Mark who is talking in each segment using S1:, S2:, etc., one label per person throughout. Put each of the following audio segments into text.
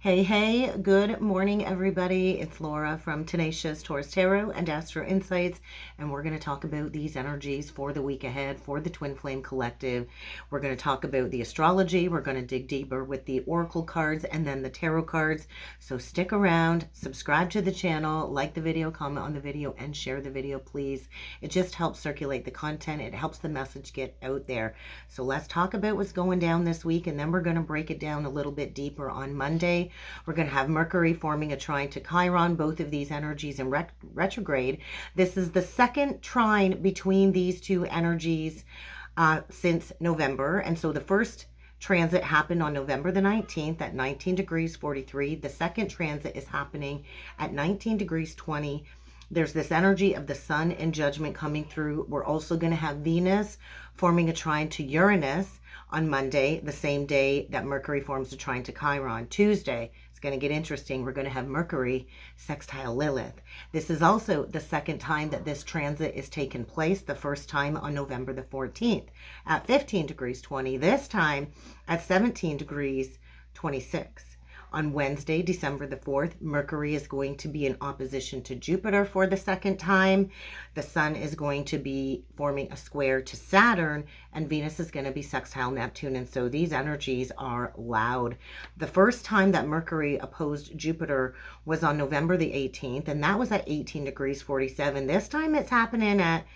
S1: Hey, good morning, everybody. It's Laura from Tenacious Taurus Tarot and Astro Insights, and we're going to talk about these energies for the week ahead for the Twin Flame Collective. We're going to talk about the astrology. We're going to dig deeper with the oracle cards and then the tarot cards. So stick around, subscribe to the channel, like the video, comment on the video, and share the video, please. It just helps circulate the content. It helps the message get out there. So let's talk about what's going down this week, and then we're going to break it down a little bit deeper on Monday. We're going to have Mercury forming a trine to Chiron, both of these energies in retrograde. This is the second trine between these two energies since November. And so the first transit happened on November the 19th at 19 degrees 43. The second transit is happening at 19 degrees 20. There's this energy of the sun and judgment coming through. We're also going to have Venus forming a trine to Uranus on Monday, the same day that Mercury forms a trine to Chiron. Tuesday, it's going to get interesting. We're going to have Mercury sextile Lilith. This is also the second time that this transit is taking place. The first time on November the 14th at 15 degrees 20. This time at 17 degrees 26. On Wednesday, December the 4th, Mercury is going to be in opposition to Jupiter for the second time. The Sun is going to be forming a square to Saturn, and Venus is going to be sextile Neptune. And so these energies are loud. The first time that Mercury opposed Jupiter was on November the 18th, and that was at 18 degrees 47. This time it's happening at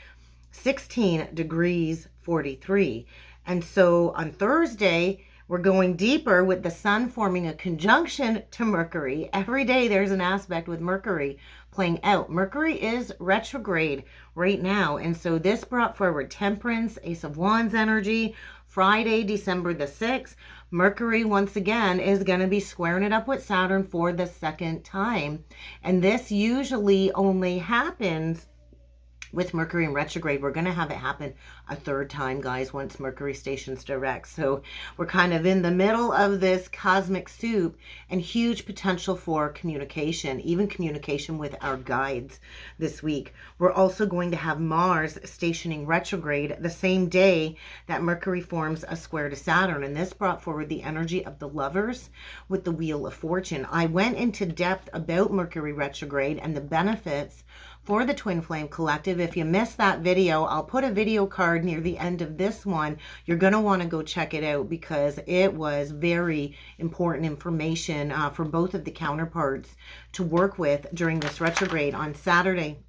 S1: 16 degrees 43. And so on Thursday, we're going deeper with the sun forming a conjunction to Mercury. Every day there's an aspect with Mercury playing out. Mercury is retrograde right now. And so this brought forward Temperance, Ace of Wands energy. Friday, December the 6th, Mercury once again is going to be squaring it up with Saturn for the second time. And this usually only happens with Mercury in retrograde. We're going to have it happen a third time, guys, once Mercury stations direct. So we're kind of in the middle of this cosmic soup, and huge potential for communication, even communication with our guides this week. We're also going to have Mars stationing retrograde the same day that Mercury forms a square to Saturn. And this brought forward the energy of the Lovers with the Wheel of Fortune. I went into depth about Mercury retrograde and the benefits for the Twin Flame Collective. If you missed that video, I'll put a video card near the end of this one. You're going to want to go check it out because it was very important information for both of the counterparts to work with during this retrograde. On Saturday,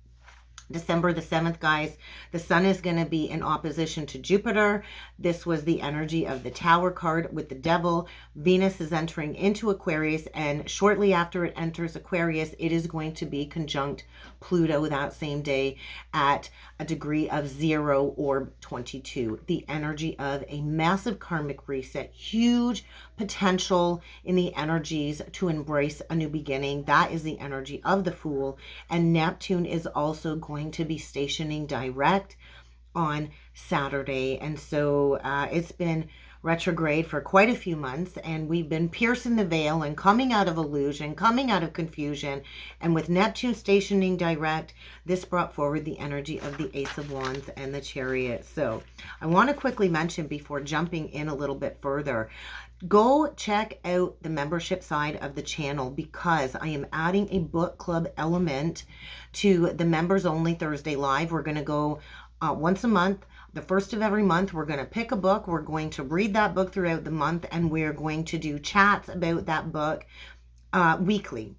S1: December the 7th, guys, the sun is going to be in opposition to Jupiter. This was the energy of the Tower card with the Devil. Venus is entering into Aquarius, and shortly after it enters Aquarius, it is going to be conjunct Pluto that same day at a degree of 0 or 22. The energy of a massive karmic reset, huge potential in the energies to embrace a new beginning. That is the energy of the Fool, and Neptune is also going to be stationing direct on Saturday. And so it's been retrograde for quite a few months, and we've been piercing the veil and coming out of illusion, coming out of confusion. And with Neptune stationing direct, this brought forward the energy of the Ace of Wands and the Chariot. So I want to quickly mention before jumping in a little bit further, go check out the membership side of the channel, because I am adding a book club element to the members only Thursday live. We're going to go once a month. The first of every month, we're going to pick a book. We're going to read that book throughout the month, and we're going to do chats about that book weekly.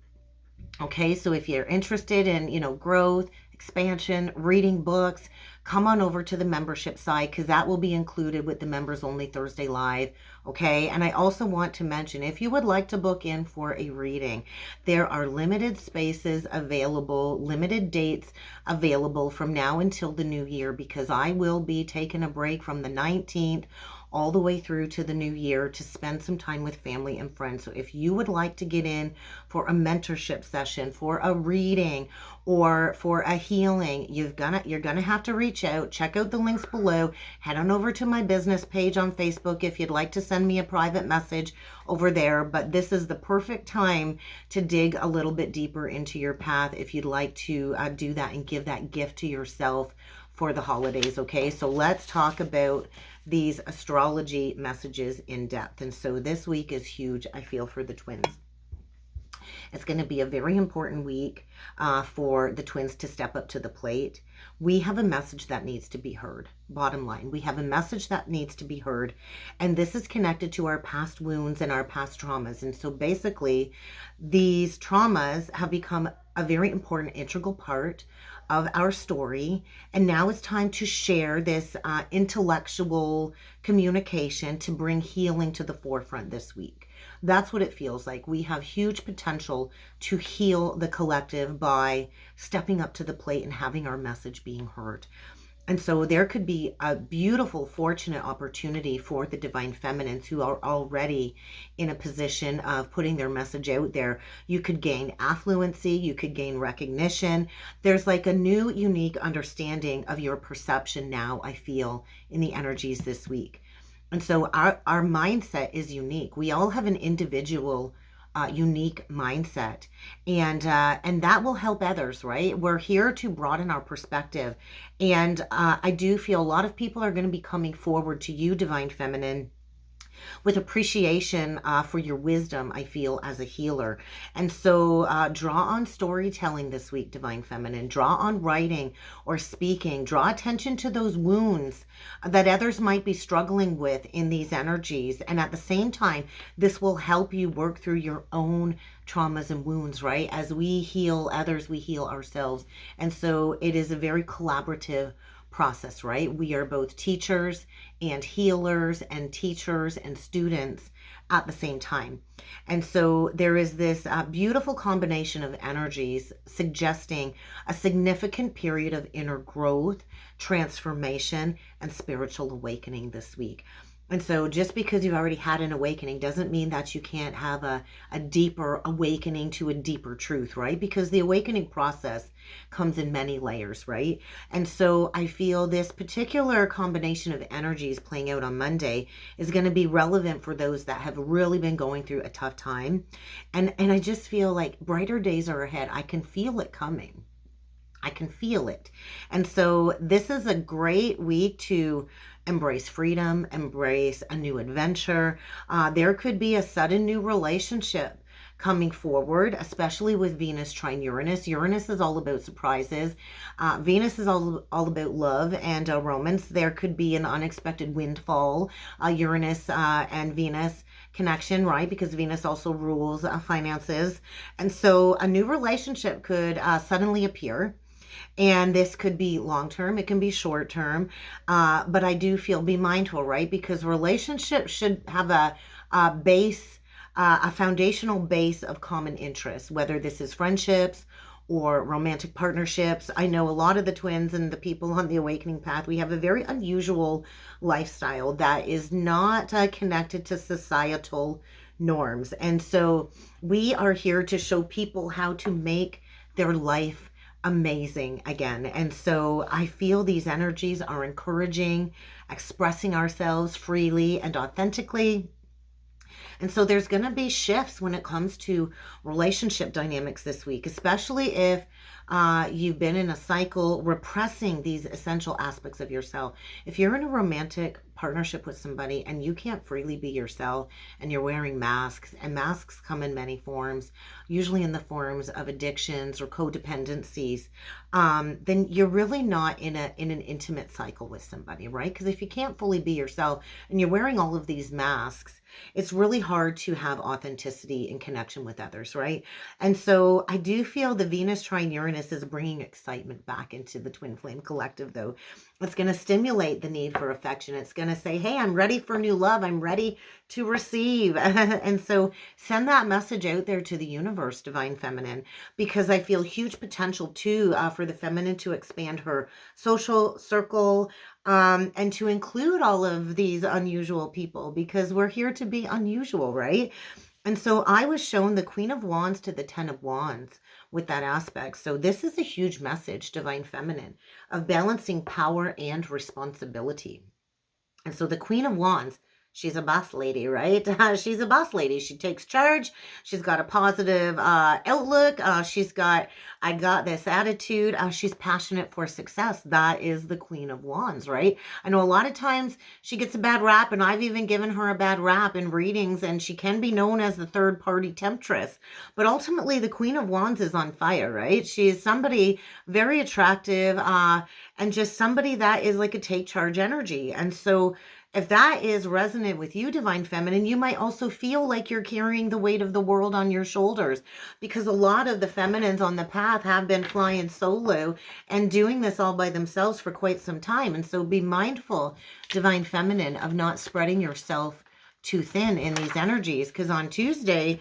S1: Okay, so if you're interested in, growth, expansion, reading books, come on over to the membership side, because that will be included with the members only Thursday live. Okay, and I also want to mention, if you would like to book in for a reading, there are limited spaces available, limited dates available from now until the new year, because I will be taking a break from the 19th all the way through to the new year to spend some time with family and friends. So if you would like to get in for a mentorship session, for a reading, or for a healing, you're gonna have to reach out. Check out the links below. Head on over to my business page on Facebook if you'd like to send me a private message over there. But this is the perfect time to dig a little bit deeper into your path if you'd like to do that and give that gift to yourself for the holidays. Okay, so let's talk about these astrology messages in depth. And so this week is huge, I feel, for the twins. It's going to be a very important week for the twins to step up to the plate. We have a message that needs to be heard. Bottom line, we have a message that needs to be heard. And this is connected to our past wounds and our past traumas. And so basically, these traumas have become a very important integral part of our story. And now it's time to share this intellectual communication to bring healing to the forefront this week. That's what it feels like. We have huge potential to heal the collective by stepping up to the plate and having our message being heard. And so there could be a beautiful, fortunate opportunity for the divine feminines who are already in a position of putting their message out there. You could gain affluency, you could gain recognition. There's like a new, unique understanding of your perception now, I feel, in the energies this week. And so our mindset is unique. We all have an individual unique mindset, and that will help others, right? We're here to broaden our perspective, and I do feel a lot of people are going to be coming forward to you, divine feminine, with appreciation for your wisdom, I feel, as a healer. And so draw on storytelling this week, divine feminine. Draw on writing or speaking. Draw attention to those wounds that others might be struggling with in these energies. And at the same time, this will help you work through your own traumas and wounds, right? As we heal others, we heal ourselves. And so it is a very collaborative process, right? We are both teachers and healers and teachers and students at the same time. And so there is this beautiful combination of energies suggesting a significant period of inner growth, transformation, and spiritual awakening this week. And so just because you've already had an awakening doesn't mean that you can't have a deeper awakening to a deeper truth, right? Because the awakening process comes in many layers, right? And so I feel this particular combination of energies playing out on Monday is going to be relevant for those that have really been going through a tough time. And I just feel like brighter days are ahead. I can feel it coming. I can feel it. And so this is a great week to embrace freedom, embrace a new adventure. There could be a sudden new relationship coming forward, especially with Venus trine Uranus. Uranus is all about surprises. Venus is all about love and romance. There could be an unexpected windfall, Uranus and Venus connection, right? Because Venus also rules finances. And so a new relationship could suddenly appear. And this could be long-term, it can be short-term, but I do feel be mindful, right? Because relationships should have a base, a foundational base of common interest, whether this is friendships or romantic partnerships. I know a lot of the twins and the people on the awakening path, we have a very unusual lifestyle that is not connected to societal norms. And so we are here to show people how to make their life amazing again. And so I feel these energies are encouraging expressing ourselves freely and authentically. And so there's going to be shifts when it comes to relationship dynamics this week, especially if you've been in a cycle repressing these essential aspects of yourself. If you're in a romantic partnership with somebody and you can't freely be yourself and you're wearing masks, and masks come in many forms, usually in the forms of addictions or codependencies, then you're really not in an intimate cycle with somebody, right? Because if you can't fully be yourself and you're wearing all of these masks, it's really hard to have authenticity and connection with others, right? And so I do feel the Venus trine Uranus is bringing excitement back into the twin flame collective, though. It's going to stimulate the need for affection. It's going to say, hey, I'm ready for new love. I'm ready to receive. And so send that message out there to the universe, divine feminine, because I feel huge potential too for the feminine to expand her social circle, and to include all of these unusual people, because we're here to be unusual, right? And so I was shown the Queen of Wands to the Ten of Wands with that aspect. So this is a huge message, divine feminine, of balancing power and responsibility. And so the Queen of Wands, she's a boss lady, right? She's a boss lady. She takes charge. She's got a positive outlook. I got this attitude. She's passionate for success. That is the Queen of Wands, right? I know a lot of times she gets a bad rap, and I've even given her a bad rap in readings, and she can be known as the third party temptress. But ultimately, the Queen of Wands is on fire, right? She's somebody very attractive, and just somebody that is like a take charge energy. And so if that is resonant with you, Divine Feminine, you might also feel like you're carrying the weight of the world on your shoulders, because a lot of the feminines on the path have been flying solo and doing this all by themselves for quite some time. And so be mindful, Divine Feminine, of not spreading yourself too thin in these energies, because on Tuesday,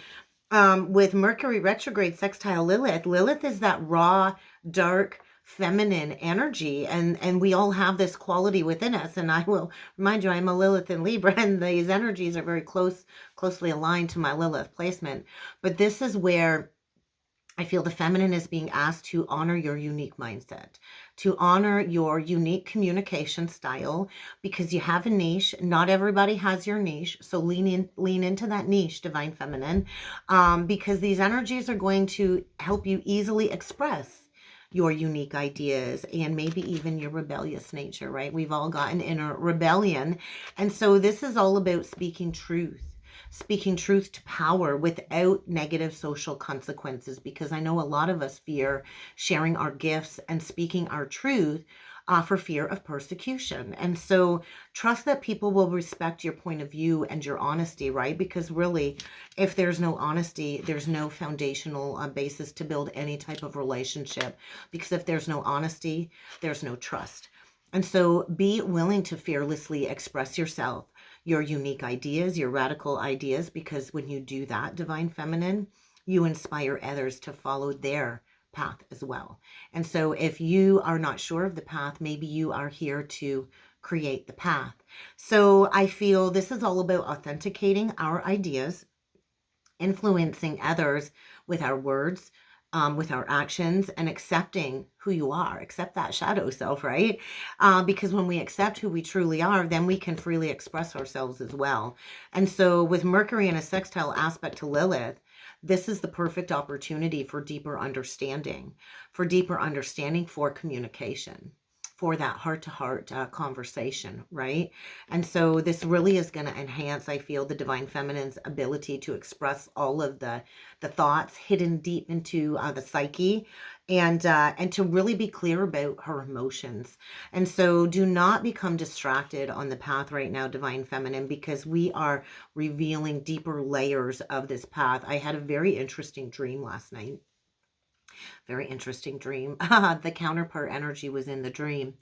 S1: with Mercury retrograde sextile Lilith, Lilith is that raw, dark, feminine energy, and we all have this quality within us. And I will remind you, I'm a Lilith in Libra, and these energies are very closely aligned to my Lilith placement. But this is where I feel the feminine is being asked to honor your unique mindset, to honor your unique communication style, because you have a niche. Not everybody has your niche. So lean into that niche, Divine Feminine, because these energies are going to help you easily express your unique ideas and maybe even your rebellious nature, right? We've all got an inner rebellion. And so this is all about speaking truth to power without negative social consequences, because I know a lot of us fear sharing our gifts and speaking our truth for fear of persecution. And so trust that people will respect your point of view and your honesty, right? Because really, if there's no honesty, there's no foundational basis to build any type of relationship. Because if there's no honesty, there's no trust. And so be willing to fearlessly express yourself, your unique ideas, your radical ideas, because when you do that, Divine Feminine, you inspire others to follow their path as well. And so if you are not sure of the path, maybe you are here to create the path. So I feel this is all about authenticating our ideas, influencing others with our words, with our actions, and accepting who you are. Accept that shadow self, right? Because when we accept who we truly are, then we can freely express ourselves as well. And so with Mercury in a sextile aspect to Lilith, this is the perfect opportunity for deeper understanding, for communication, for that heart-to-heart conversation, right? And so this really is going to enhance, I feel, the Divine Feminine's ability to express all of the thoughts hidden deep into the psyche, and to really be clear about her emotions. And so do not become distracted on the path right now, Divine Feminine, because we are revealing deeper layers of this path. I had a very interesting dream last night. Very interesting dream. The counterpart energy was in the dream.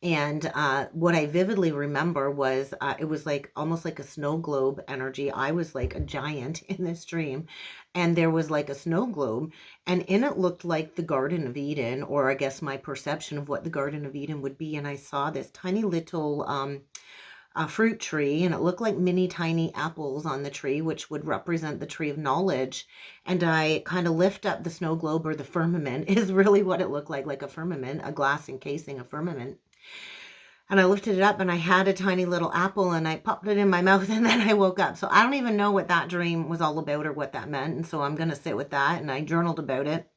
S1: And what I vividly remember was it was like almost like a snow globe energy. I was like a giant in this dream. And there was like a snow globe. And in it looked like the Garden of Eden, or I guess my perception of what the Garden of Eden would be. And I saw this tiny little a fruit tree, and it looked like mini tiny apples on the tree, which would represent the tree of knowledge. And I kind of lift up the snow globe, or the firmament is really what it looked like a firmament, a glass encasing a firmament. And I lifted it up, and I had a tiny little apple, and I popped it in my mouth, and then I woke up. So I don't even know what that dream was all about or what that meant. And so I'm going to sit with that, and I journaled about it.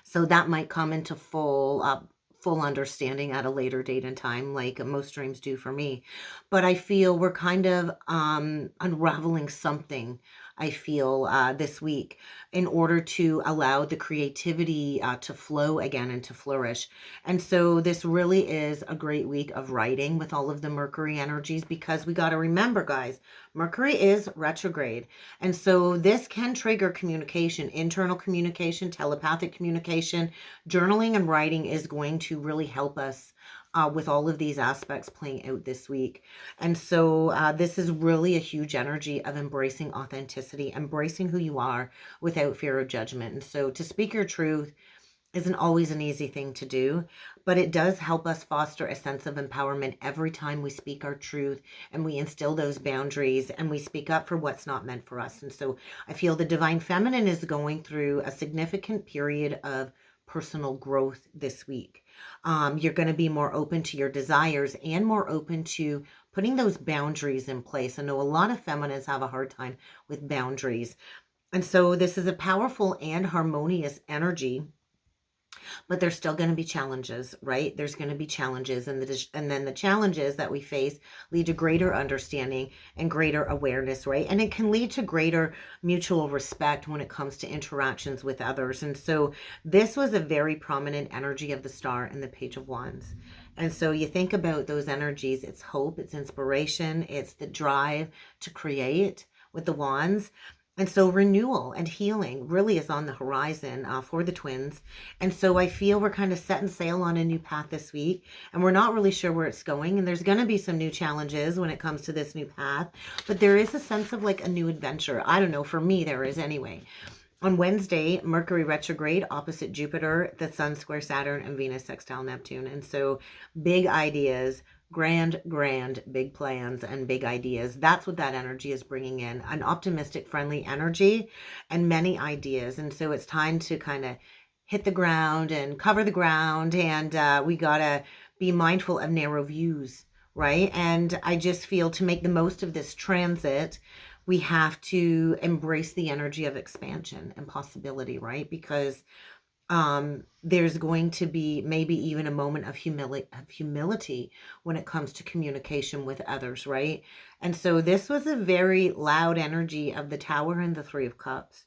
S1: So that might come into full understanding at a later date and time, like most dreams do for me. But I feel we're kind of unraveling something, I feel, this week, in order to allow the creativity to flow again and to flourish. And so this really is a great week of writing with all of the Mercury energies, because we got to remember, guys, Mercury is retrograde. And so this can trigger communication, internal communication, telepathic communication. Journaling and writing is going to really help us with all of these aspects playing out this week. And so this is really a huge energy of embracing authenticity, embracing who you are without fear of judgment. And so to speak your truth isn't always an easy thing to do, but it does help us foster a sense of empowerment every time we speak our truth, and we instill those boundaries, and we speak up for what's not meant for us. And so I feel the Divine Feminine is going through a significant period of personal growth this week. You're going to be more open to your desires and more open to putting those boundaries in place. I know a lot of feminines have a hard time with boundaries. And so this is a powerful and harmonious energy, but there's still going to be challenges, right? There's going to be challenges, and then the challenges that we face lead to greater understanding and greater awareness, right? And it can lead to greater mutual respect when it comes to interactions with others. And so this was a very prominent energy of the star and the Page of Wands. And so you think about those energies, it's hope, it's inspiration, it's the drive to create with the wands. And so renewal and healing really is on the horizon for the twins. And so I feel we're kind of setting sail on a new path this week, and we're not really sure where it's going. And there's going to be some new challenges when it comes to this new path, but there is a sense of like a new adventure. I don't know, for me there is anyway. On Wednesday, Mercury retrograde opposite Jupiter, the Sun square Saturn, and Venus sextile Neptune. And so big ideas, grand, big plans and big ideas. That's what that energy is bringing in. An optimistic, friendly energy and many ideas. And so it's time to kind of hit the ground and cover the ground. And we got to be mindful of narrow views, right? And I just feel to make the most of this transit, we have to embrace the energy of expansion and possibility, right? Because there's going to be maybe even a moment of humility when it comes to communication with others, right? And so this was a very loud energy of the Tower and the Three of Cups.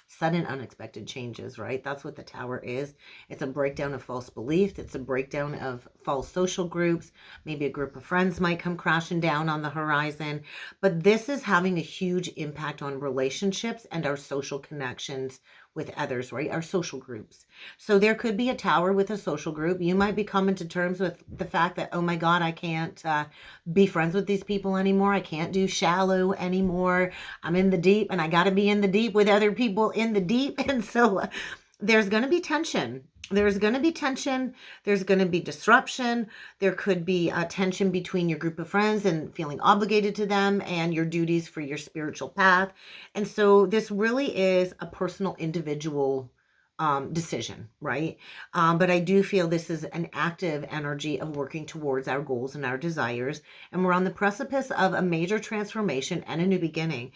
S1: Sudden unexpected changes, right? That's what the Tower is. It's a breakdown of false beliefs. It's a breakdown of false social groups. Maybe a group of friends might come crashing down on the horizon. But this is having a huge impact on relationships and our social connections with others, right? Our social groups. So there could be a Tower with a social group. You might be coming to terms with the fact that, oh my God, I can't be friends with these people anymore. I can't do shallow anymore. I'm in the deep, and I got to be in the deep with other people in the deep. And so there's going to be tension. There's going to be tension. There's going to be disruption. There could be a tension between your group of friends and feeling obligated to them and your duties for your spiritual path. And so this really is a personal, individual decision, right? But I do feel this is an active energy of working towards our goals and our desires. And we're on the precipice of a major transformation and a new beginning.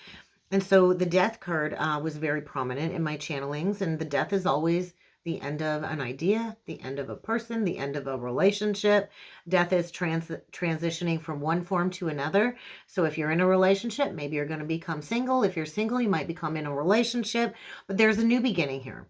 S1: And so the Death card was very prominent in my channelings. And the Death is always the end of an idea, the end of a person, the end of a relationship. Death is transitioning from one form to another. So if you're in a relationship, maybe you're going to become single. If you're single, you might become in a relationship. But there's a new beginning here.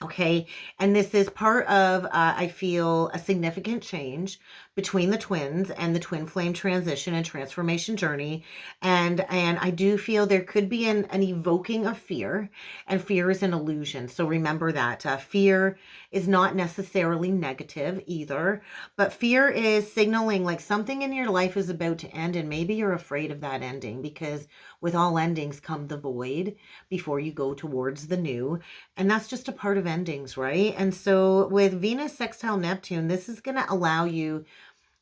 S1: Okay, and this is part of, I feel, a significant change between the twins and the twin flame transition and transformation journey. And I do feel there could be an evoking of fear, and fear is an illusion. So remember that fear is not necessarily negative either, but fear is signaling like something in your life is about to end, and maybe you're afraid of that ending, because with all endings come the void before you go towards the new. And that's just a part of endings, right? And so with Venus sextile Neptune, this is going to allow you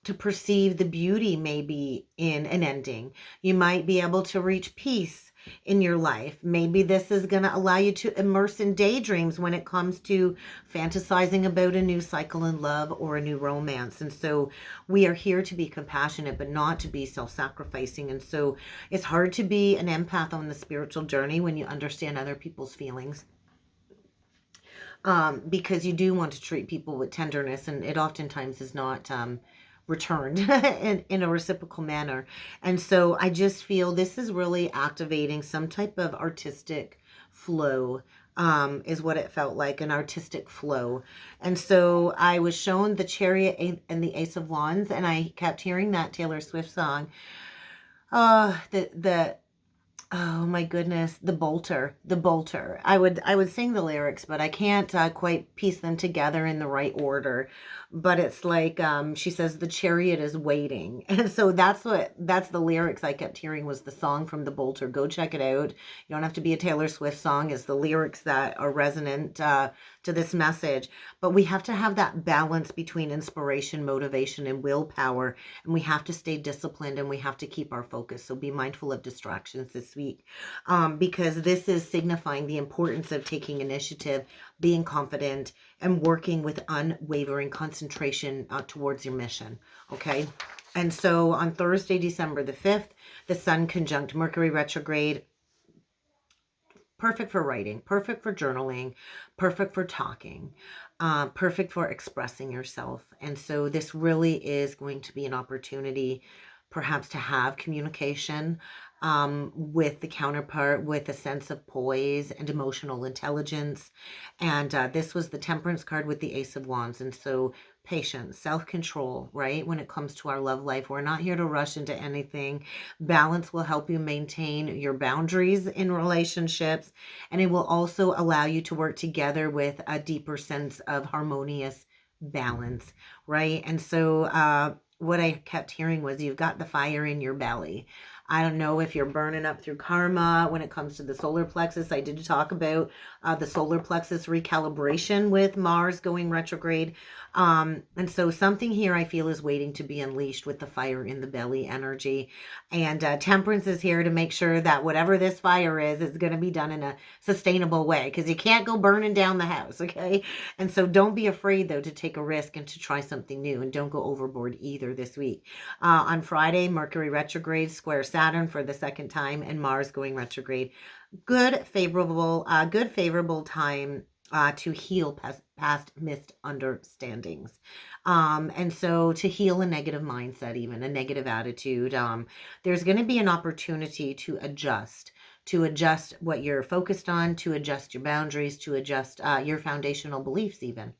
S1: to perceive the beauty maybe in an ending. You might be able to reach peace in your life. Maybe this is going to allow you to immerse in daydreams when it comes to fantasizing about a new cycle in love or a new romance. And so we are here to be compassionate, but not to be self-sacrificing. And so it's hard to be an empath on the spiritual journey when you understand other people's feelings. Because you do want to treat people with tenderness, and it oftentimes is not returned in a reciprocal manner. And so I just feel this is really activating some type of artistic flow, is what it felt like, an artistic flow. And so I was shown the Chariot and the Ace of Wands, and I kept hearing that Taylor Swift song. Oh my goodness, the bolter. I would sing the lyrics, but I can't quite piece them together in the right order. But it's like, she says, the chariot is waiting. And so that's the lyrics I kept hearing, was the song from the bolter. Go check it out. You don't have to be a Taylor Swift song. It's the lyrics that are resonant to this message. But we have to have that balance between inspiration, motivation, and willpower. And we have to stay disciplined, and we have to keep our focus. So be mindful of distractions this week. week, because this is signifying the importance of taking initiative, being confident, and working with unwavering concentration towards your mission. Okay. And so on Thursday, December the 5th, the Sun conjunct Mercury retrograde. Perfect for writing, perfect for journaling, perfect for talking, perfect for expressing yourself. And so this really is going to be an opportunity perhaps to have communication with the counterpart with a sense of poise and emotional intelligence. And this was the Temperance card with the Ace of Wands. And so patience, self-control, right? When it comes to our love life, we're not here to rush into anything. Balance will help you maintain your boundaries in relationships, and it will also allow you to work together with a deeper sense of harmonious balance, right? And so what I kept hearing was you've got the fire in your belly. I don't know if you're burning up through karma when it comes to the solar plexus. I did talk about the solar plexus recalibration with Mars going retrograde. And so something here I feel is waiting to be unleashed with the fire in the belly energy. And Temperance is here to make sure that whatever this fire is going to be done in a sustainable way, because you can't go burning down the house, okay? And so don't be afraid, though, to take a risk and to try something new, and don't go overboard either this week. On Friday, Mercury retrograde, square Saturn for the second time, and Mars going retrograde. Good favorable time to heal past misunderstandings. And so to heal a negative mindset, even a negative attitude, there's going to be an opportunity to adjust what you're focused on, to adjust your boundaries, to adjust your foundational beliefs even.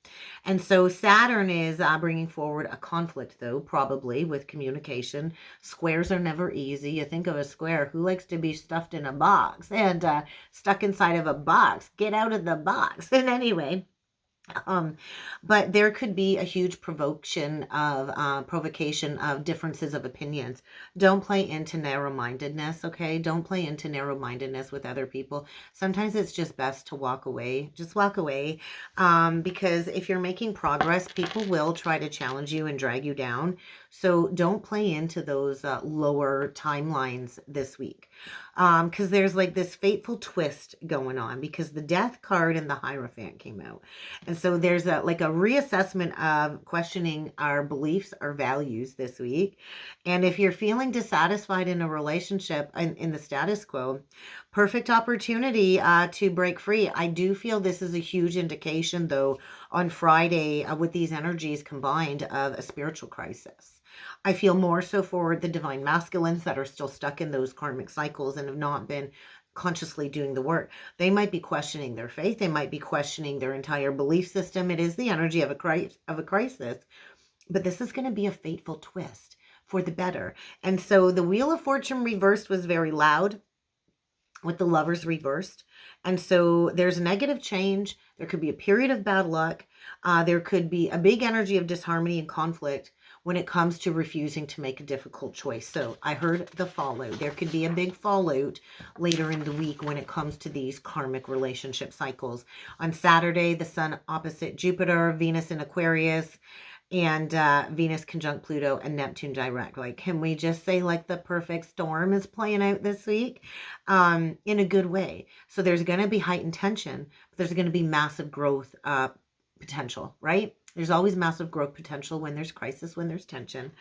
S1: And so Saturn is bringing forward a conflict, though, probably with communication. Squares are never easy. You think of a square, who likes to be stuffed in a box and stuck inside of a box? Get out of the box. And anyway, but there could be a huge provocation of differences of opinions. Don't play into narrow-mindedness, okay? Don't play into narrow-mindedness with other people. Sometimes it's just best to walk away. Just walk away, because if you're making progress, people will try to challenge you and drag you down. So don't play into those lower timelines this week, because there's like this fateful twist going on, because the Death card and the Hierophant came out. And so there's a reassessment of questioning our beliefs, our values this week. And if you're feeling dissatisfied in a relationship, in the status quo, perfect opportunity to break free. I do feel this is a huge indication, though, on Friday with these energies combined, of a spiritual crisis. I feel more so for the divine masculines that are still stuck in those karmic cycles and have not been consciously doing the work. They might be questioning their faith. They might be questioning their entire belief system. It is the energy of a crisis, but this is going to be a fateful twist for the better. And so the Wheel of Fortune reversed was very loud with the Lovers reversed. And so there's negative change. There could be a period of bad luck. There could be a big energy of disharmony and conflict when it comes to refusing to make a difficult choice. So I heard the fallout. There could be a big fallout later in the week when it comes to these karmic relationship cycles. On Saturday, the Sun opposite Jupiter, Venus in Aquarius, and Venus conjunct Pluto and Neptune direct. Like, can we just say like the perfect storm is playing out this week in a good way? So there's going to be heightened tension, but there's going to be massive growth potential, right? There's always massive growth potential when there's crisis, when there's tension.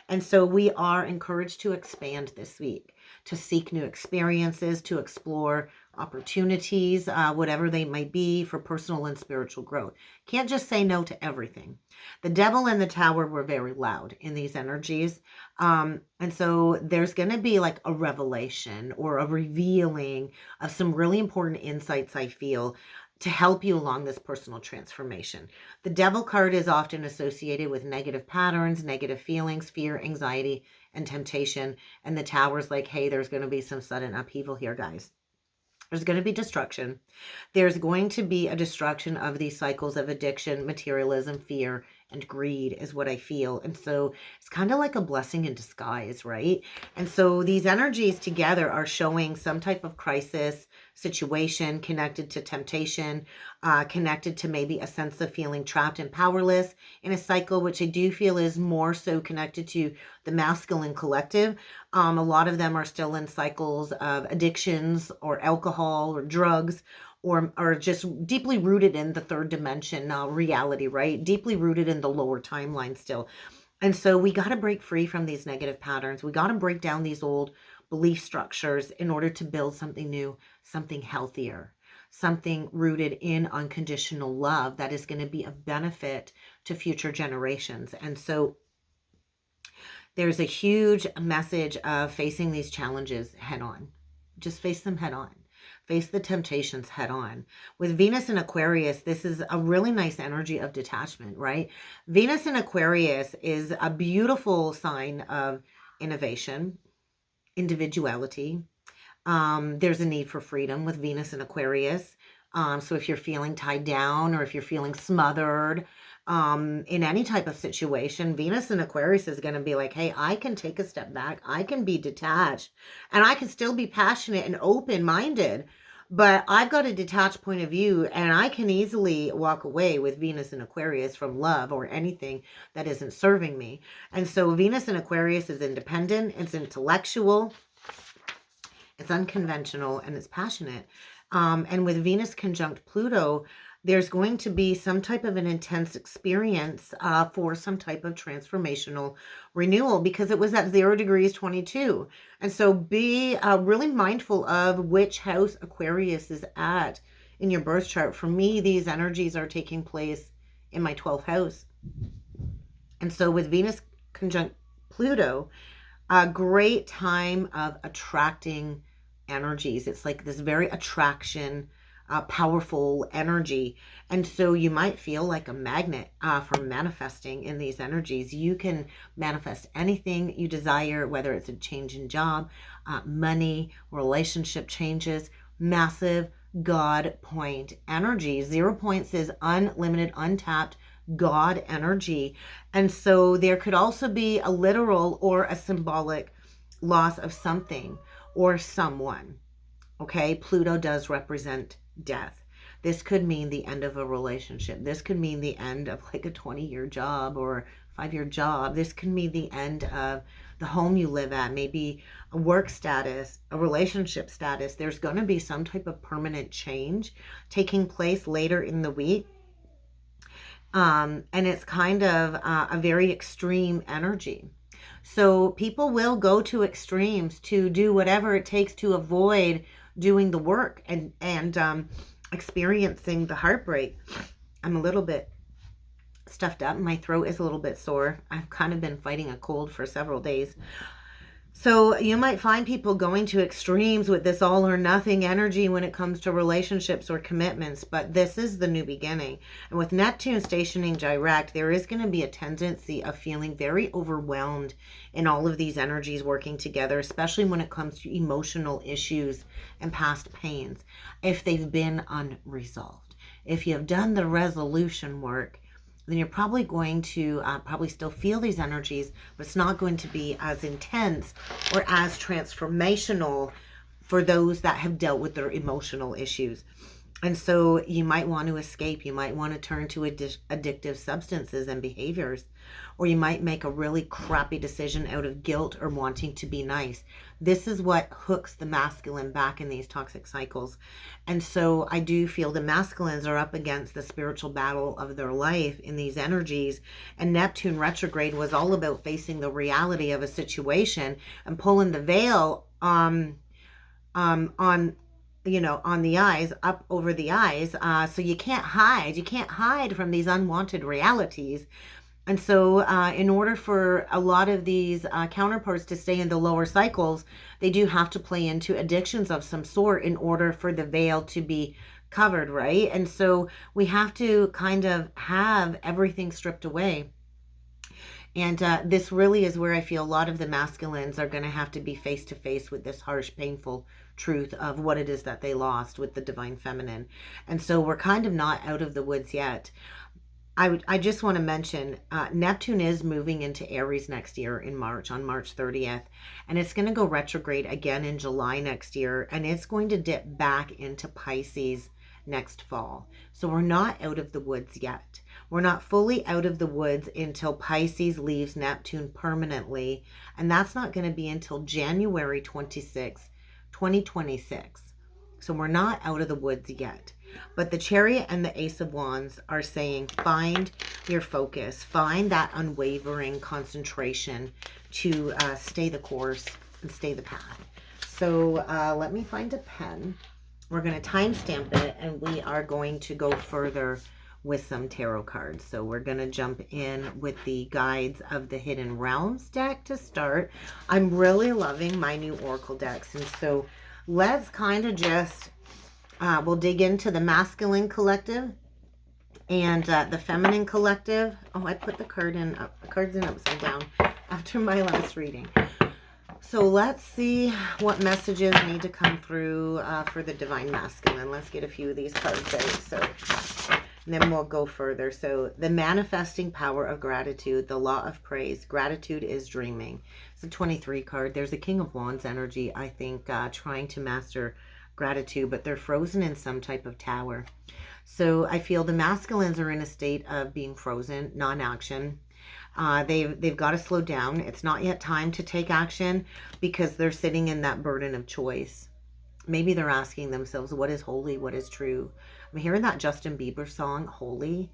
S1: And so we are encouraged to expand this week, to seek new experiences, to explore opportunities, whatever they might be, for personal and spiritual growth. Can't just say no to everything. The Devil and the Tower were very loud in these energies. And so there's going to be like a revelation or a revealing of some really important insights, I feel, to help you along this personal transformation. The Devil card is often associated with negative patterns, negative feelings, fear, anxiety, and temptation. And the Tower's like, hey, there's going to be some sudden upheaval here, guys. There's going to be destruction. There's going to be a destruction of these cycles of addiction, materialism, fear, and greed is what I feel. And so it's kind of like a blessing in disguise, right? And so these energies together are showing some type of crisis situation connected to temptation, connected to maybe a sense of feeling trapped and powerless in a cycle, which I do feel is more so connected to the masculine collective. A lot of them are still in cycles of addictions or alcohol or drugs, or are just deeply rooted in the third dimension reality, right? Deeply rooted in the lower timeline still. And so we got to break free from these negative patterns. We got to break down these old belief structures in order to build something new, something healthier, something rooted in unconditional love that is going to be a benefit to future generations. And so there's a huge message of facing these challenges head on. Just face them head on. Face the temptations head on. With Venus in Aquarius, this is a really nice energy of detachment, right? Venus in Aquarius is a beautiful sign of innovation, individuality. There's a need for freedom with Venus in Aquarius. So if you're feeling tied down or if you're feeling smothered in any type of situation, Venus in Aquarius is going to be like, hey, I can take a step back. I can be detached and I can still be passionate and open-minded, but I've got a detached point of view and I can easily walk away with Venus in Aquarius from love or anything that isn't serving me. And so Venus in Aquarius is independent, it's intellectual, it's unconventional, and it's passionate. And with Venus conjunct Pluto, there's going to be some type of an intense experience for some type of transformational renewal because it was at 0 degrees 22. And so be really mindful of which house Aquarius is at in your birth chart. For me, these energies are taking place in my 12th house. And so with Venus conjunct Pluto, a great time of attracting energies. It's like this very attraction, powerful energy. And so you might feel like a magnet for manifesting in these energies. You can manifest anything you desire, whether it's a change in job, money, relationship changes, massive God point energy. 0 points is unlimited, untapped God energy. And so there could also be a literal or a symbolic loss of something or someone. Okay, Pluto does represent death. This could mean the end of a relationship. This could mean the end of like a 20-year job or 5-year job. This could mean the end of the home you live at, maybe a work status, a relationship status. There's going to be some type of permanent change taking place later in the week. And it's kind of a very extreme energy. So people will go to extremes to do whatever it takes to avoid doing the work and experiencing the heartbreak. I'm a little bit stuffed up. My throat is a little bit sore. I've kind of been fighting a cold for several days. So you might find people going to extremes with this all or nothing energy when it comes to relationships or commitments, but this is the new beginning. And with Neptune stationing direct, there is going to be a tendency of feeling very overwhelmed in all of these energies working together, especially when it comes to emotional issues and past pains, if they've been unresolved. If you have done the resolution work, then you're probably going to probably still feel these energies, but it's not going to be as intense or as transformational for those that have dealt with their emotional issues. And so you might want to escape. You might want to turn to addictive substances and behaviors, or you might make a really crappy decision out of guilt or wanting to be nice. This is what hooks the masculine back in these toxic cycles. And so I do feel the masculines are up against the spiritual battle of their life in these energies. And Neptune retrograde was all about facing the reality of a situation and pulling the veil on the eyes, up over the eyes. So you can't hide from these unwanted realities. And so in order for a lot of these counterparts to stay in the lower cycles, they do have to play into addictions of some sort in order for the veil to be covered, right? And so we have to kind of have everything stripped away. And this really is where I feel a lot of the masculines are going to have to be face to face with this harsh, painful truth of what it is that they lost with the divine feminine. And so we're kind of not out of the woods yet. I just want to mention Neptune is moving into Aries next year in March, on March 30th. And it's going to go retrograde again in July next year. And it's going to dip back into Pisces next fall. So we're not out of the woods yet. We're not fully out of the woods until Pisces leaves Neptune permanently. And that's not going to be until January 26, 2026. So we're not out of the woods yet. But the Chariot and the Ace of Wands are saying, find your focus, find that unwavering concentration to stay the course and stay the path. So let me find a pen. We're going to timestamp it, and we are going to go further with some tarot cards. So we're going to jump in with the Guides of the Hidden Realms deck to start. I'm really loving my new Oracle decks, and so let's kind of just, we'll dig into the masculine collective and the feminine collective. Oh, I put the cards in upside down after my last reading. So let's see what messages need to come through for the Divine Masculine. Let's get a few of these cards out. So, and then we'll go further. So the manifesting power of gratitude, the law of praise. Gratitude is dreaming. It's a 23 card. There's a King of Wands energy, I think, trying to master gratitude, but they're frozen in some type of tower. So I feel the masculines are in a state of being frozen, non-action. They've got to slow down. It's not yet time to take action because they're sitting in that burden of choice. Maybe they're asking themselves, what is holy? What is true? I'm hearing that Justin Bieber song, Holy.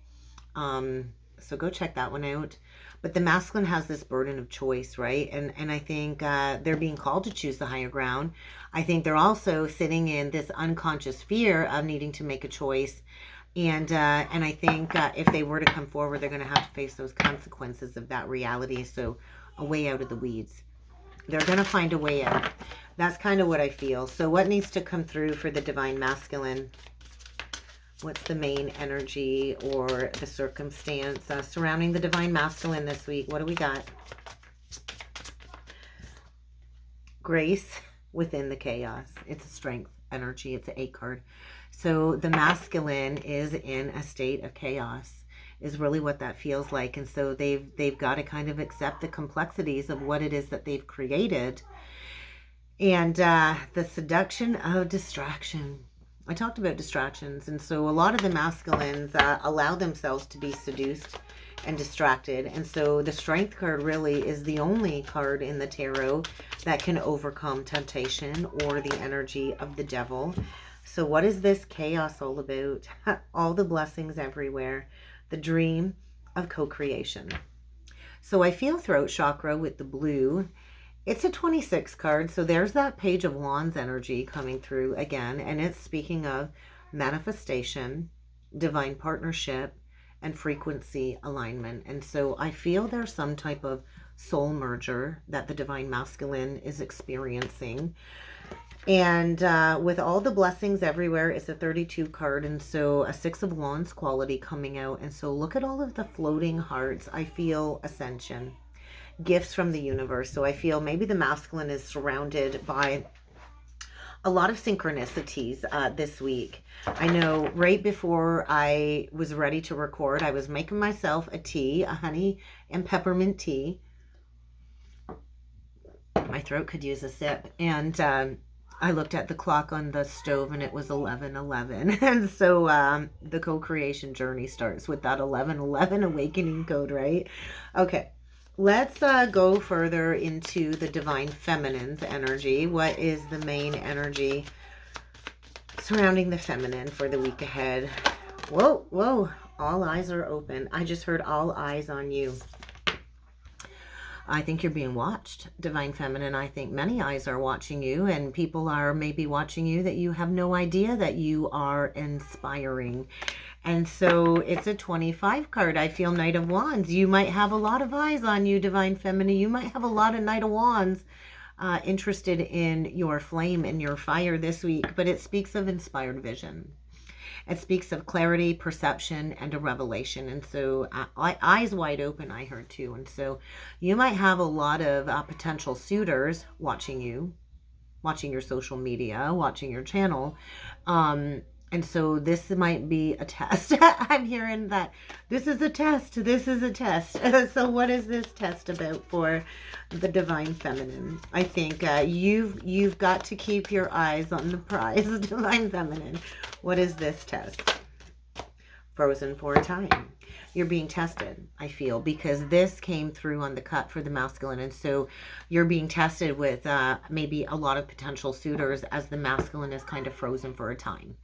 S1: So go check that one out. But the masculine has this burden of choice, right? And I think they're being called to choose the higher ground. I think they're also sitting in this unconscious fear of needing to make a choice. And I think if they were to come forward, they're going to have to face those consequences of that reality. So a way out of the weeds. They're going to find a way out. That's kind of what I feel. So what needs to come through for the Divine Masculine? What's the main energy or the circumstance surrounding the Divine Masculine this week? What do we got? Grace within the chaos. It's a strength energy. It's an 8 card. So the masculine is in a state of chaos, is really what that feels like. And so they've got to kind of accept the complexities of what it is that they've created. And the seduction of distraction. I talked about distractions. And so a lot of the masculines allow themselves to be seduced and distracted. And so the strength card really is the only card in the tarot that can overcome temptation or the energy of the devil. So what is this chaos all about? All the blessings everywhere. The dream of co-creation. So I feel throat chakra with the blue. It's a 26 card. So there's that Page of Wands energy coming through again. And it's speaking of manifestation, divine partnership, and frequency alignment. And so I feel there's some type of soul merger that the Divine Masculine is experiencing. And with all the blessings everywhere, it's a 32 card. And so a 6 of Wands quality coming out. And so look at all of the floating hearts. I feel ascension, gifts from the universe. So I feel maybe the masculine is surrounded by a lot of synchronicities this week. I know right before I was ready to record, I was making myself a tea, a honey and peppermint tea. My throat could use a sip. And I looked at the clock on the stove and it was 11:11. And so the co-creation journey starts with that 11:11 awakening code, right? Okay. Let's go further into the Divine Feminine's energy. What is the main energy surrounding the feminine for the week ahead? Whoa, whoa. All eyes are open. I just heard all eyes on you. I think you're being watched, Divine Feminine. I think many eyes are watching you, and people are maybe watching you that you have no idea that you are inspiring. And so it's a 25 card. I feel Knight of Wands. You might have a lot of eyes on you, Divine Feminine. You might have a lot of Knight of Wands interested in your flame and your fire this week. But it speaks of inspired vision. It speaks of clarity, perception, and a revelation. And so eyes wide open, I heard too. And so you might have a lot of potential suitors watching you, watching your social media, watching your channel. And so this might be a test. I'm hearing that this is a test. This is a test. So what is this test about for the Divine Feminine? I think you've got to keep your eyes on the prize, Divine Feminine. What is this test? Frozen for a time. You're being tested, I feel, because this came through on the cut for the masculine. And so you're being tested with maybe a lot of potential suitors as the masculine is kind of frozen for a time.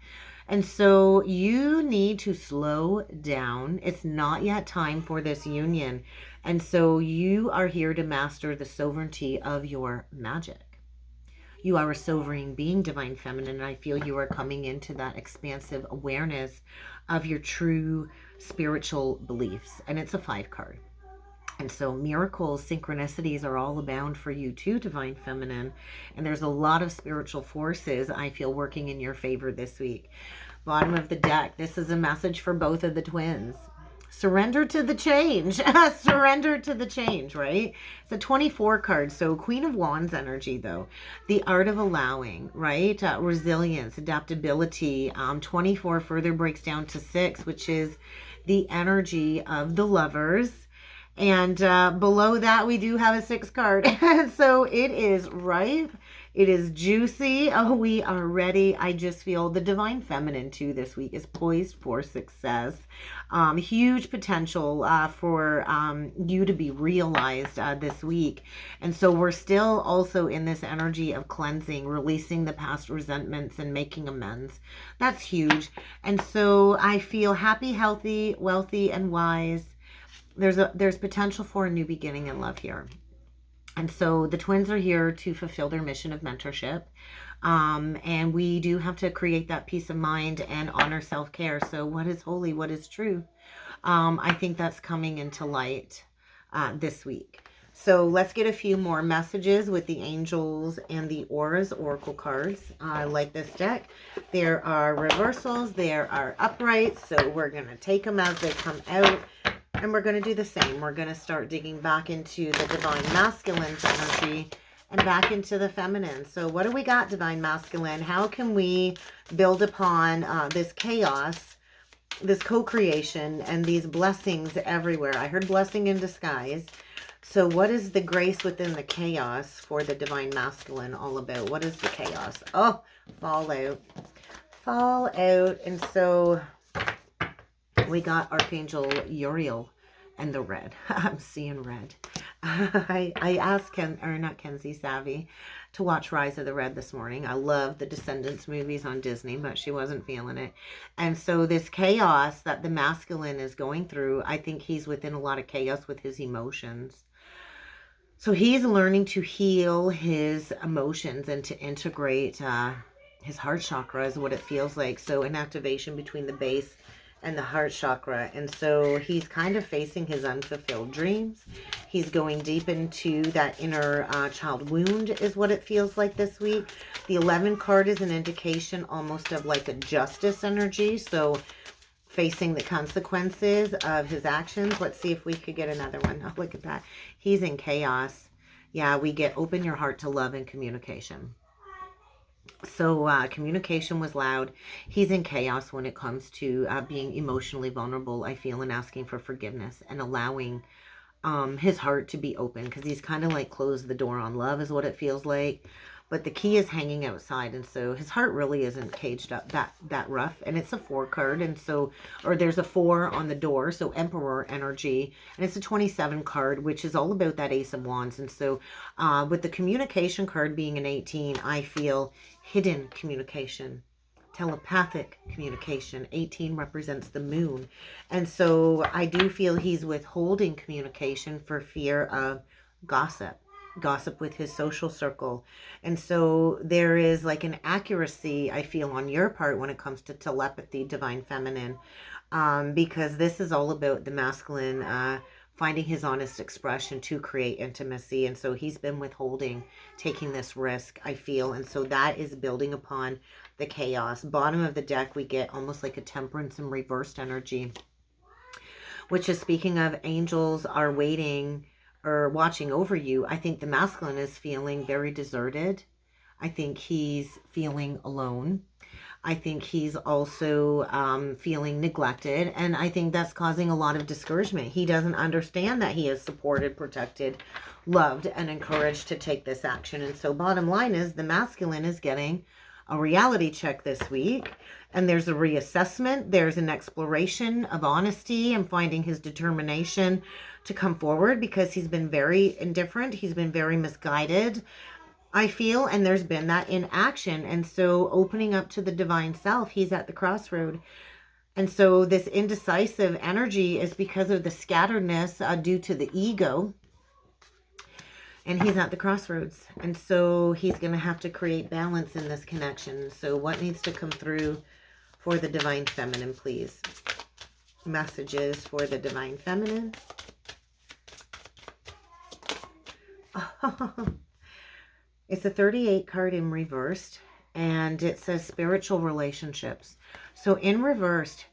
S1: And so you need to slow down. It's not yet time for this union. And so you are here to master the sovereignty of your magic. You are a sovereign being, divine feminine, and I feel you are coming into that expansive awareness of your true spiritual beliefs. And it's a 5 card. And so miracles, synchronicities are all abound for you too, divine feminine. And there's a lot of spiritual forces, I feel, working in your favor this week. Bottom of the deck, this is a message for both of the twins. Surrender to the change. Surrender to the change, right? It's a 24 card. So Queen of Wands energy, though. The art of allowing, right? Resilience, adaptability. 24 further breaks down to 6, which is the energy of the Lovers. And below that, we do have a 6 card. So it is ripe. It is juicy. Oh, we are ready. I just feel the divine feminine too this week is poised for success. Huge potential for you to be realized this week. And so we're still also in this energy of cleansing, releasing the past resentments and making amends. That's huge. And so I feel happy, healthy, wealthy, and wise. There's potential for a new beginning in love here. And so the twins are here to fulfill their mission of mentorship. And we do have to create that peace of mind and honor self-care. So what is holy? What is true? I think that's coming into light this week. So let's get a few more messages with the angels and the auras, oracle cards. I like this deck. There are reversals. There are uprights. So we're going to take them as they come out. And we're going to do the same. We're going to start digging back into the divine masculine energy and back into the feminine. So what do we got, divine masculine? How can we build upon this chaos, this co-creation, and these blessings everywhere? I heard blessing in disguise. So what is the grace within the chaos for the divine masculine all about? What is the chaos? Oh, fallout. Fallout. And so we got Archangel Uriel and the red. I'm seeing red. I asked Kenzie Savvy to watch Rise of the Red this morning. I love the Descendants movies on Disney, but she wasn't feeling it. And so this chaos that the masculine is going through, I think he's within a lot of chaos with his emotions. So he's learning to heal his emotions and to integrate his heart chakra is what it feels like. So an activation between the base and the heart chakra. And so he's kind of facing his unfulfilled dreams. He's going deep into that inner child wound is what it feels like this week. The 11 card is an indication almost of like a justice energy. So facing the consequences of his actions. Let's see if we could get another one. Oh, look at that. He's in chaos. Yeah, we get open your heart to love and communication. So communication was loud. He's in chaos when it comes to being emotionally vulnerable, I feel, and asking for forgiveness and allowing his heart to be open, because he's kind of like closed the door on love is what it feels like. But the key is hanging outside, and so his heart really isn't caged up that rough. And it's a 4 card, and so, or there's a 4 on the door, so Emperor energy, and it's a 27 card, which is all about that Ace of Wands. And so with the communication card being an 18, I feel hidden communication, telepathic communication. 18 represents the moon, and so I do feel he's withholding communication for fear of gossip with his social circle. And so there is like an accuracy, I feel, on your part when it comes to telepathy, divine feminine, because this is all about the masculine finding his honest expression to create intimacy. And so he's been withholding, taking this risk, I feel. And so that is building upon the chaos. Bottom of the deck, we get almost like a temperance and reversed energy, which is speaking of angels are waiting or watching over you. I think the masculine is feeling very deserted. I think he's feeling alone. I think he's also feeling neglected. And I think that's causing a lot of discouragement. He doesn't understand that he is supported, protected, loved, and encouraged to take this action. And so bottom line is the masculine is getting a reality check this week. And there's a reassessment. There's an exploration of honesty and finding his determination to come forward, because he's been very indifferent. He's been very misguided, I feel. And there's been that inaction. And so opening up to the divine self, he's at the crossroad. And so this indecisive energy is because of the scatteredness due to the ego. And he's at the crossroads. And so he's going to have to create balance in this connection. So what needs to come through for the divine feminine, please? Messages for the divine feminine. It's a 38 card in reversed. And it says spiritual relationships. So in reversed,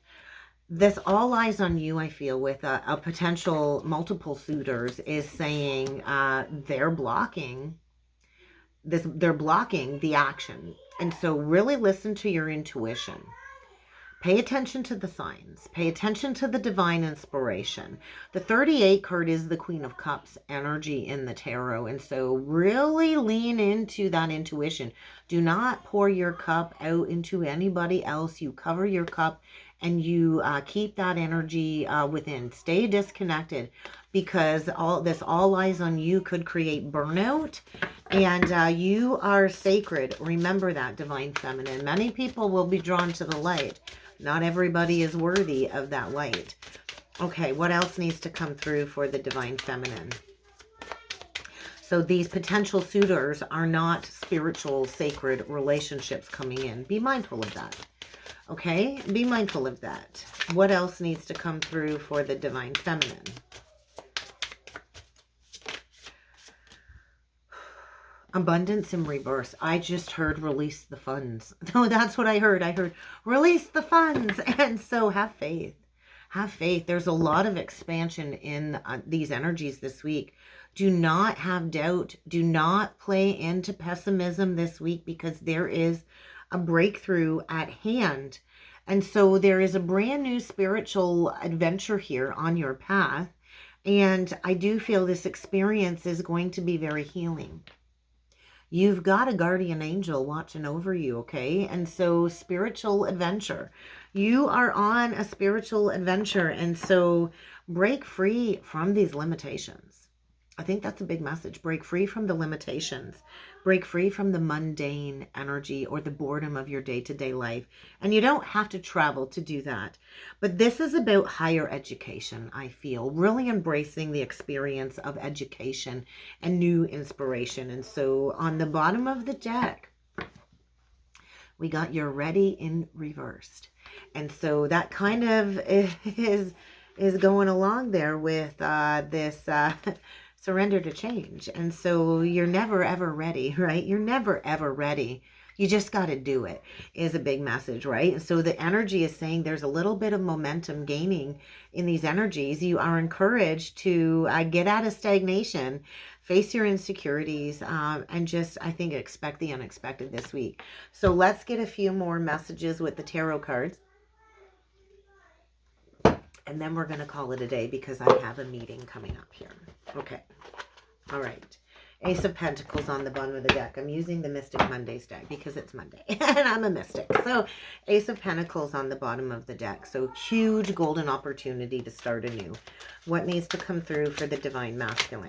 S1: this all lies on you, I feel, with a potential multiple suitors is saying they're blocking this, they're blocking the action. And so really listen to your intuition. Pay attention to the signs. Pay attention to the divine inspiration. The 38 card is the Queen of Cups energy in the tarot. And so really lean into that intuition. Do not pour your cup out into anybody else. You cover your cup and you keep that energy within. Stay disconnected, because all lies on you could create burnout. And you are sacred. Remember that, divine feminine. Many people will be drawn to the light. Not everybody is worthy of that light. Okay, what else needs to come through for the divine feminine? So these potential suitors are not spiritual, sacred relationships coming in. Be mindful of that. Okay, be mindful of that. What else needs to come through for the divine feminine? Abundance in reverse. I just heard release the funds. No, that's what I heard. I heard release the funds. And so have faith. Have faith. There's a lot of expansion in these energies this week. Do not have doubt. Do not play into pessimism this week, because there is a breakthrough at hand. And so there is a brand new spiritual adventure here on your path. And I do feel this experience is going to be very healing. You've got a guardian angel watching over you, okay? And so spiritual adventure. You are on a spiritual adventure. And so break free from these limitations. I think that's a big message. Break free from the limitations. Break free from the mundane energy or the boredom of your day-to-day life. And you don't have to travel to do that. But this is about higher education, I feel. Really embracing the experience of education and new inspiration. And so on the bottom of the deck, we got you're ready in reversed. And so that kind of is going along there with this surrender to change. And so you're never ever ready, right? You're never ever ready. You just got to do it, is a big message, right? And so the energy is saying there's a little bit of momentum gaining in these energies. You are encouraged to get out of stagnation, face your insecurities, and just, I think, expect the unexpected this week. So let's get a few more messages with the tarot cards. And then we're going to call it a day, because I have a meeting coming up here. Okay. All right. Ace of Pentacles on the bottom of the deck. I'm using the Mystic Mondays deck because it's Monday and I'm a mystic. So Ace of Pentacles on the bottom of the deck. So huge golden opportunity to start anew. What needs to come through for the divine masculine?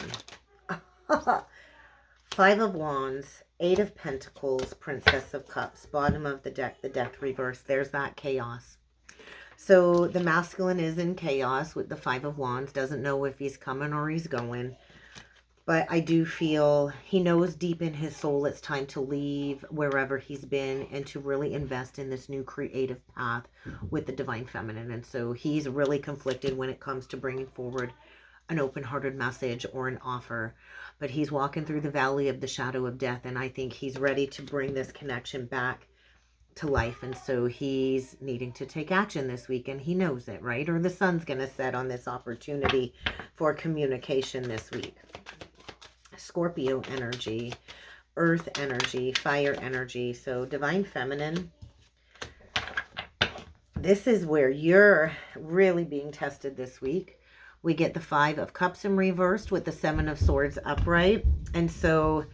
S1: 5 of Wands, 8 of Pentacles, Princess of Cups, bottom of the deck, the Death reverse. There's that chaos. So the masculine is in chaos with the 5 of Wands. Doesn't know if he's coming or he's going. But I do feel he knows deep in his soul it's time to leave wherever he's been and to really invest in this new creative path with the divine feminine. And so he's really conflicted when it comes to bringing forward an open-hearted message or an offer. But he's walking through the valley of the shadow of death. And I think he's ready to bring this connection back to life. And so he's needing to take action this week, and he knows it, right? Or the sun's going to set on this opportunity for communication this week. Scorpio energy, earth energy, fire energy. So divine feminine, this is where you're really being tested this week. We get the 5 of Cups in reversed with the 7 of Swords upright. And so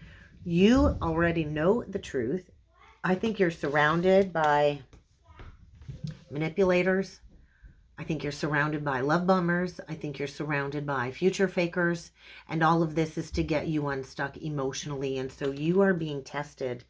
S1: you already know the truth. I think you're surrounded by manipulators. I think you're surrounded by love bombers. I think you're surrounded by future fakers. And all of this is to get you unstuck emotionally. And so you are being tested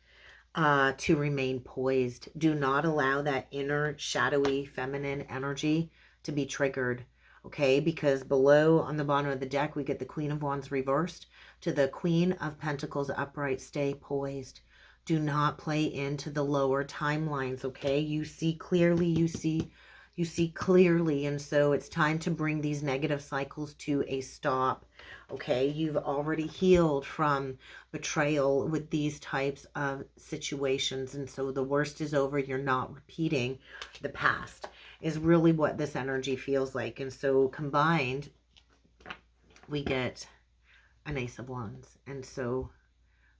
S1: to remain poised. Do not allow that inner shadowy feminine energy to be triggered. Okay, because below on the bottom of the deck, we get the Queen of Wands reversed to the Queen of Pentacles upright. Stay poised. Do not play into the lower timelines, okay? You see clearly, you see clearly, and so it's time to bring these negative cycles to a stop, okay? You've already healed from betrayal with these types of situations, and so the worst is over. You're not repeating the past, is really what this energy feels like. And so combined, we get an Ace of Wands, and so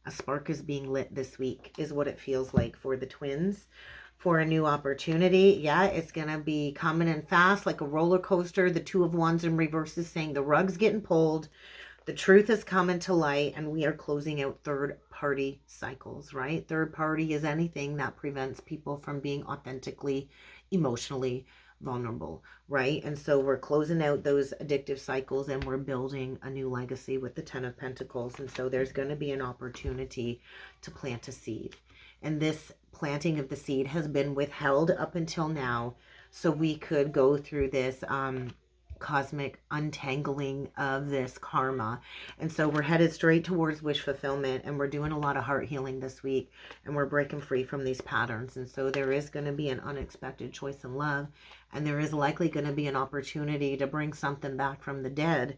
S1: a spark is being lit this week is what it feels like for the twins, for a new opportunity. Yeah, it's going to be coming in fast like a roller coaster. The Two of Wands in reverse is saying the rug's getting pulled. The truth is coming to light, and we are closing out third-party cycles, right? Third party is anything that prevents people from being authentically, emotionally vulnerable, right? And so we're closing out those addictive cycles, and we're building a new legacy with the Ten of Pentacles. And so there's going to be an opportunity to plant a seed. And this planting of the seed has been withheld up until now, so we could go through this cosmic untangling of this karma. And so we're headed straight towards wish fulfillment, and we're doing a lot of heart healing this week, and we're breaking free from these patterns. And so there is going to be an unexpected choice in love, and there is likely going to be an opportunity to bring something back from the dead,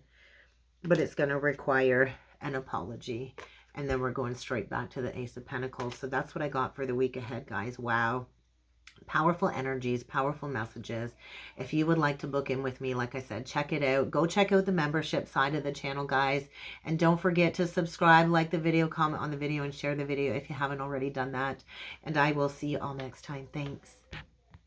S1: but it's going to require an apology. And then we're going straight back to the Ace of Pentacles. So that's what I got for the week ahead, guys. Wow. Powerful energies, powerful messages. If you would like to book in with me, like I said, check it out. Go check out the membership side of the channel, guys. And don't forget to subscribe, like the video, comment on the video, and share the video if you haven't already done that. And I will see you all next time. Thanks.